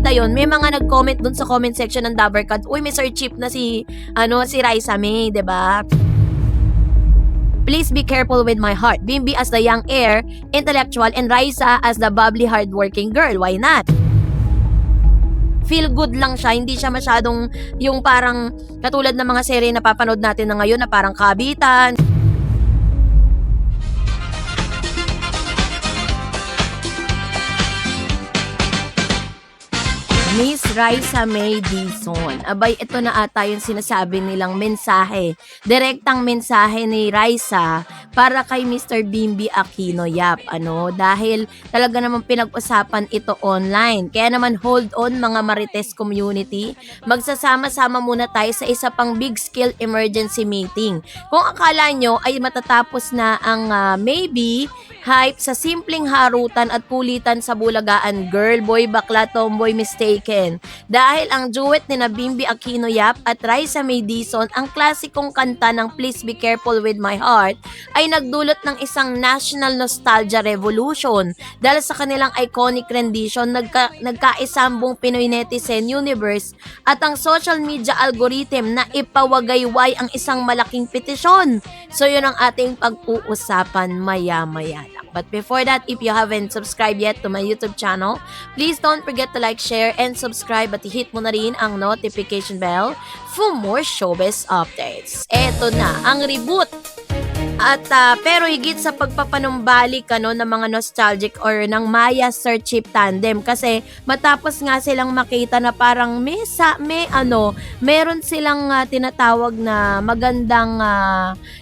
nakita yon, may mga nag-comment dun sa comment section ng Dabarcad, uy, may Sir Chip na si Raisa May, 'di ba? Please be careful with my heart. Bimbi as the young heir, intellectual, and Raisa as the bubbly, hardworking girl. Why not? Feel good lang siya, hindi siya masyadong yung parang katulad ng mga serye na papanood natin na ngayon na parang kabitan. Miss Raisa May Dizon. Abay, ito na ata yung sinasabi nilang mensahe. Direktang mensahe ni Raisa para kay Mr. Bimbi Aquino Yap. Dahil talaga naman pinag-usapan ito online. Kaya naman hold on mga Marites community. Magsasama-sama muna tayo sa isa pang big scale emergency meeting. Kung akala nyo ay matatapos na ang maybe hype sa simpleng harutan at kulitan sa bulagaan, girl, boy, bakla, tomboy, mistaken. Dahil ang duet ni Bimbi Aquino Yap at Raisa May Dizon, ang klasikong kanta ng Please Be Careful With My Heart, ay nagdulot ng isang national nostalgia revolution. Dahil sa kanilang iconic rendition, nagkaisambong Pinoy netizen universe at ang social media algorithm na ipawagayway ang isang malaking petisyon. So yun ang ating pag-uusapan maya-maya. But before that, if you haven't subscribed yet to my YouTube channel, please don't forget to like, share, and subscribe at hit mo na rin ang notification bell for more showbiz updates. Eto na, ang reboot. At pero higit sa pagpapanumbalik ng mga nostalgic or ng Maya Sir Chip tandem kasi matapos nga silang makita na parang meron silang tinatawag na magandang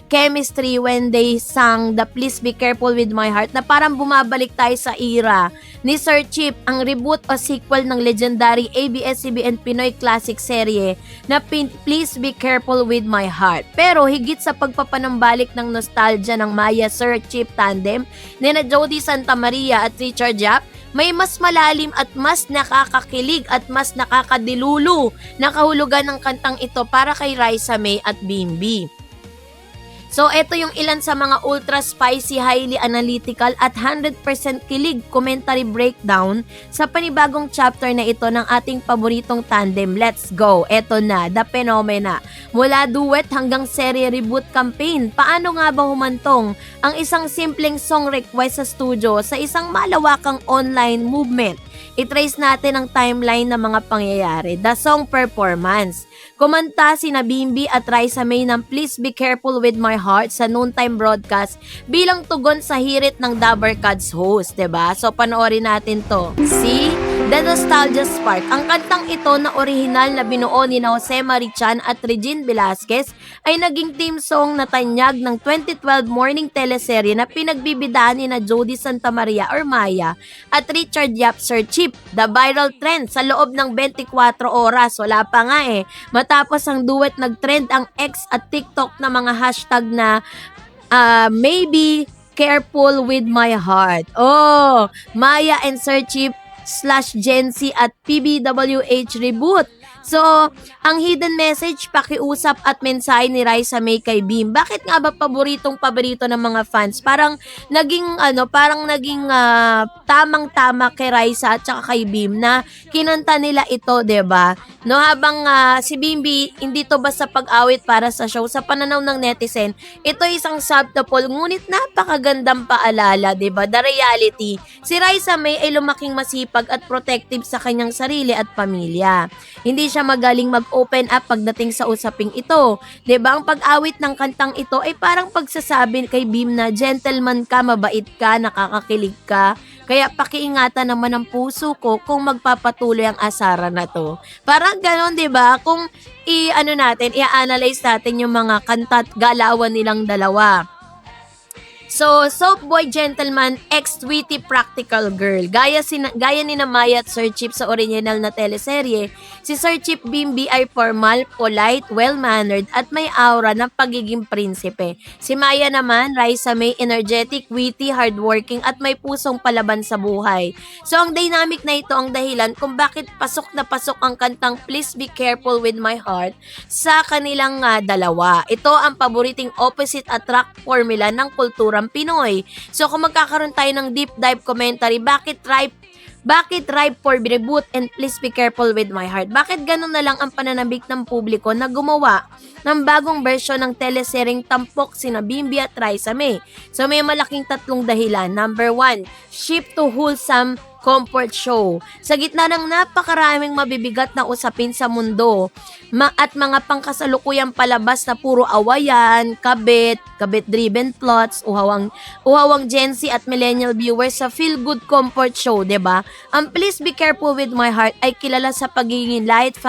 chemistry when they sang the Please Be Careful With My Heart, na parang bumabalik tayo sa era ni Sir Chip, ang reboot o sequel ng legendary ABS-CBN Pinoy classic serye na Please Be Careful With My Heart. Pero higit sa pagpapanumbalik ng nostalgia ng Maya Sir Chip tandem nina Jody Santa Maria at Richard Yap, may mas malalim at mas nakakakilig at mas nakakadilulu na kahulugan ng kantang ito para kay Raisa May at Bimbi. So, ito yung ilan sa mga ultra spicy, highly analytical at 100% kilig commentary breakdown sa panibagong chapter na ito ng ating paboritong tandem. Let's go! Ito na, The Phenomena. Mula duet hanggang serie reboot campaign, paano nga ba humantong ang isang simpleng song request sa studio sa isang malawakang online movement? I-trace natin ang timeline ng mga pangyayari. The song performance. Kumanta sina Bimbi at Raisa May ng Please Be Careful With My Heart sa noontime broadcast bilang tugon sa hirit ng Dabarcad's host, 'di ba? So panoorin natin 'to. See? The Nostalgia Spark. Ang kantang ito na orihinal na binuo ni Jose Marichan at Regine Velasquez ay naging theme song na tanyag ng 2012 morning teleserye na pinagbibidaan ni na Jody Santa Maria or Maya at Richard Yap Sir Chip. The viral trend sa loob ng 24 oras. Wala pa nga matapos ang duet, nag-trend ang X at TikTok na mga hashtag na maybe careful with my heart. Oh, Maya and Sir Chip /Gen Z at PBWH reboot. So, ang hidden message, pakiusap at mensahe ni Raisa May kay Bim. Bakit nga ba paborito ng mga fans? Parang naging tamang-tama kay Raisa at saka kay Bim na kinanta nila ito, 'di ba? No, habang si Bimbi hindi to basta pag-awit para sa show, sa pananaw ng netizen, ito isang subtitle ngunit napakagandang paalala, 'di ba? The reality. Si Raisa May ay lumaking masipag at protective sa kanyang sarili at pamilya. Hindi siya magaling mag-open up pagdating sa usaping ito. 'Di ba? Ang pag-awit ng kantang ito ay parang pagsasabi kay Bim na gentleman ka, mabait ka, nakakakilig ka. Kaya pakiingatan naman ang puso ko kung magpapatuloy ang asara na to. Parang ganon, 'di ba? Kung i-analyze natin yung mga kanta at galawan nilang dalawa. So, soft boy gentleman, ex-witty practical girl. Gaya ni na Maya at Sir Chip sa original na teleserye, si Sir Chip Bimbi ay formal, polite, well-mannered at may aura ng pagiging prinsipe. Si Maya naman, Raisa May, energetic, witty, hardworking at may pusong palaban sa buhay. So, ang dynamic na ito ang dahilan kung bakit pasok na pasok ang kantang Please Be Careful With My Heart sa kanilang dalawa. Ito ang paboriting opposite attract formula ng kultura Pinoy. So kung magkakaroon tayo ng deep dive commentary, bakit Bakit ripe for reboot and please be careful with my heart? Bakit ganun na lang ang pananabik ng publiko na gumawa ng bagong version ng teleseryeng tampok sina Bimbi at Raisa May? So may malaking tatlong dahilan. Number 1, shift to wholesome comfort show. Sa gitna ng napakaraming mabibigat na usapin sa mundo at mga pangkasalukuyang palabas na puro awayan, kabit-driven plots, uhawang Gen Z at millennial viewers sa feel-good comfort show, 'di ba? Ang Please Be Careful with My Heart ay kilala sa pagiging light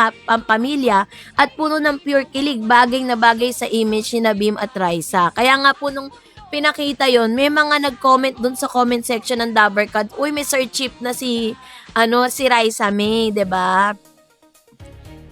pamilya at puno ng pure kilig, bagay na bagay sa image ni Bim at Raisa. Kaya nga po nung pinakita yon, may mga nag-comment dun sa comment section ng Dabarcad, uy, may Sir Chip na si Raisa May, 'di ba?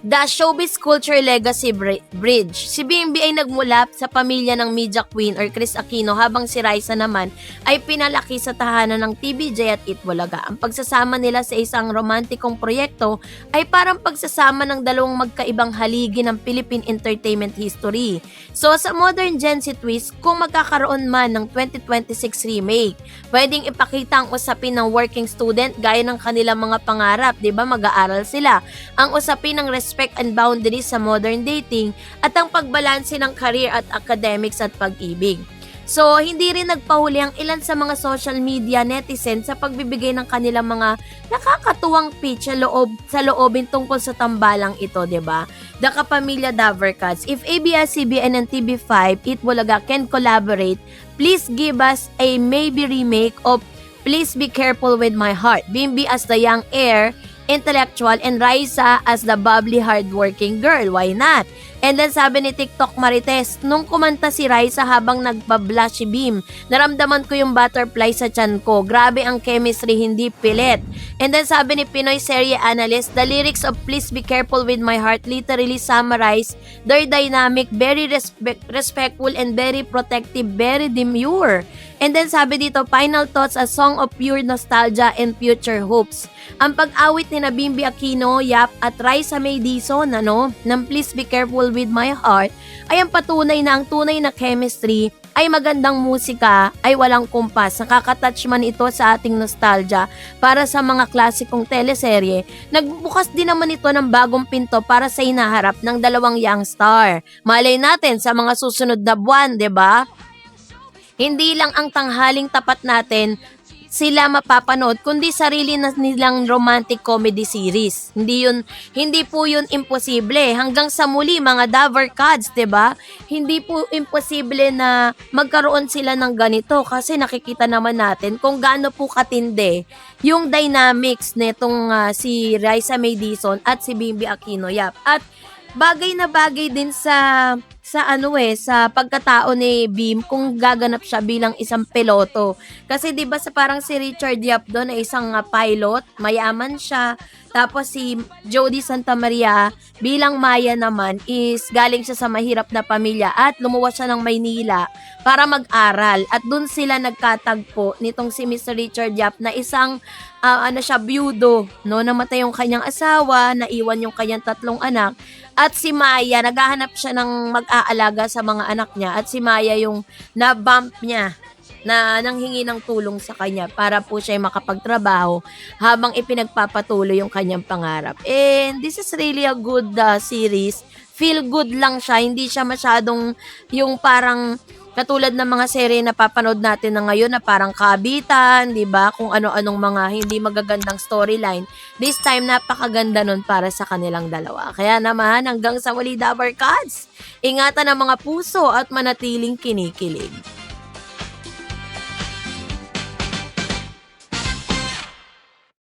The Showbiz Culture Legacy Bridge. Si Bimbi ay nagmula sa pamilya ng media queen or Chris Aquino habang si Raisa naman ay pinalaki sa tahanan ng TVJ at Itbulaga. Ang pagsasama nila sa isang romantikong proyekto ay parang pagsasama ng dalawang magkaibang haligi ng Philippine entertainment history. So sa modern Gen Z twist, kung magkakaroon man ng 2026 remake, pwedeng ipakita ang usapin ng working student gaya ng kanilang mga pangarap, 'di ba? Mag-aaral sila. Ang usapin ng respect and boundaries sa modern dating at ang pagbalanse ng career at academics at pag-ibig. So, hindi rin nagpahuli ang ilan sa mga social media netizens sa pagbibigay ng kanilang mga nakakatuwang pitch sa loobin tungkol sa tambalang ito, 'di ba? The Kapamilya Dabarcads. If ABS-CBN and TV5 Itbulaga can collaborate, please give us a maybe remake of Please Be Careful with My Heart. Bimbi as the young heir, intellectual, and Raisa as the bubbly hardworking girl. Why not? And then sabi ni TikTok Marites, nung kumanta si Raisa habang nagbablush si Bim, naramdaman ko yung butterfly sa tiyan ko. Grabe ang chemistry, hindi pilit. And then sabi ni Pinoy Serye Analyst, the lyrics of Please Be Careful with My Heart literally summarize their dynamic, very respectful and very protective, very demure. And then sabi dito, final thoughts, a song of pure nostalgia and future hopes. Ang pag-awit ni Bimbi Aquino, Yap at Raisa May Dizon, ng Please Be Careful with My Heart, ay ang patunay na ang tunay na chemistry ay magandang musika ay walang kumpas. Nakakatouch man ito sa ating nostalgia para sa mga klasikong teleserye. Nagbukas din naman ito ng bagong pinto para sa hinaharap ng dalawang young star. Malay natin sa mga susunod na buwan, 'di ba? Hindi lang ang tanghaling tapat natin sila mapapanood, kundi sarili na nilang romantic comedy series. Hindi po yun imposible. Hanggang sa muli, mga Dabarcads, 'di ba? Hindi po imposible na magkaroon sila ng ganito kasi nakikita naman natin kung gaano po katindi yung dynamics nitong si Raisa May Dizon at si Bimbi Aquino, Yap. At bagay na bagay din sa pagkatao ni Bim kung gaganap siya bilang isang piloto. Kasi 'di ba sa parang si Richard Yap doon ay isang pilot, mayaman siya. Tapos si Jody Santa Maria bilang Maya naman is galing siya sa mahirap na pamilya at lumuwas siya ng Maynila para mag-aral. At doon sila nagkatagpo nitong si Mr. Richard Yap na isang byudo, namatay yung kanyang asawa, naiwan yung kanyang 3 anak. At si Maya, naghahanap siya ng mag-aalaga sa mga anak niya. At si Maya yung na-bump niya na nanghingi ng tulong sa kanya para po siya makapagtrabaho habang ipinagpapatuloy yung kanyang pangarap. And this is really a good series. Feel good lang siya. Hindi siya masyadong yung parang katulad ng mga serye na papanood natin na ngayon na parang kabitan, 'di ba? Kung ano-anong mga hindi magagandang storyline. This time napakaganda nun para sa kanilang dalawa. Kaya naman hanggang sa muli, Dabarcads, ingatan ang mga puso at manatiling kinikilig.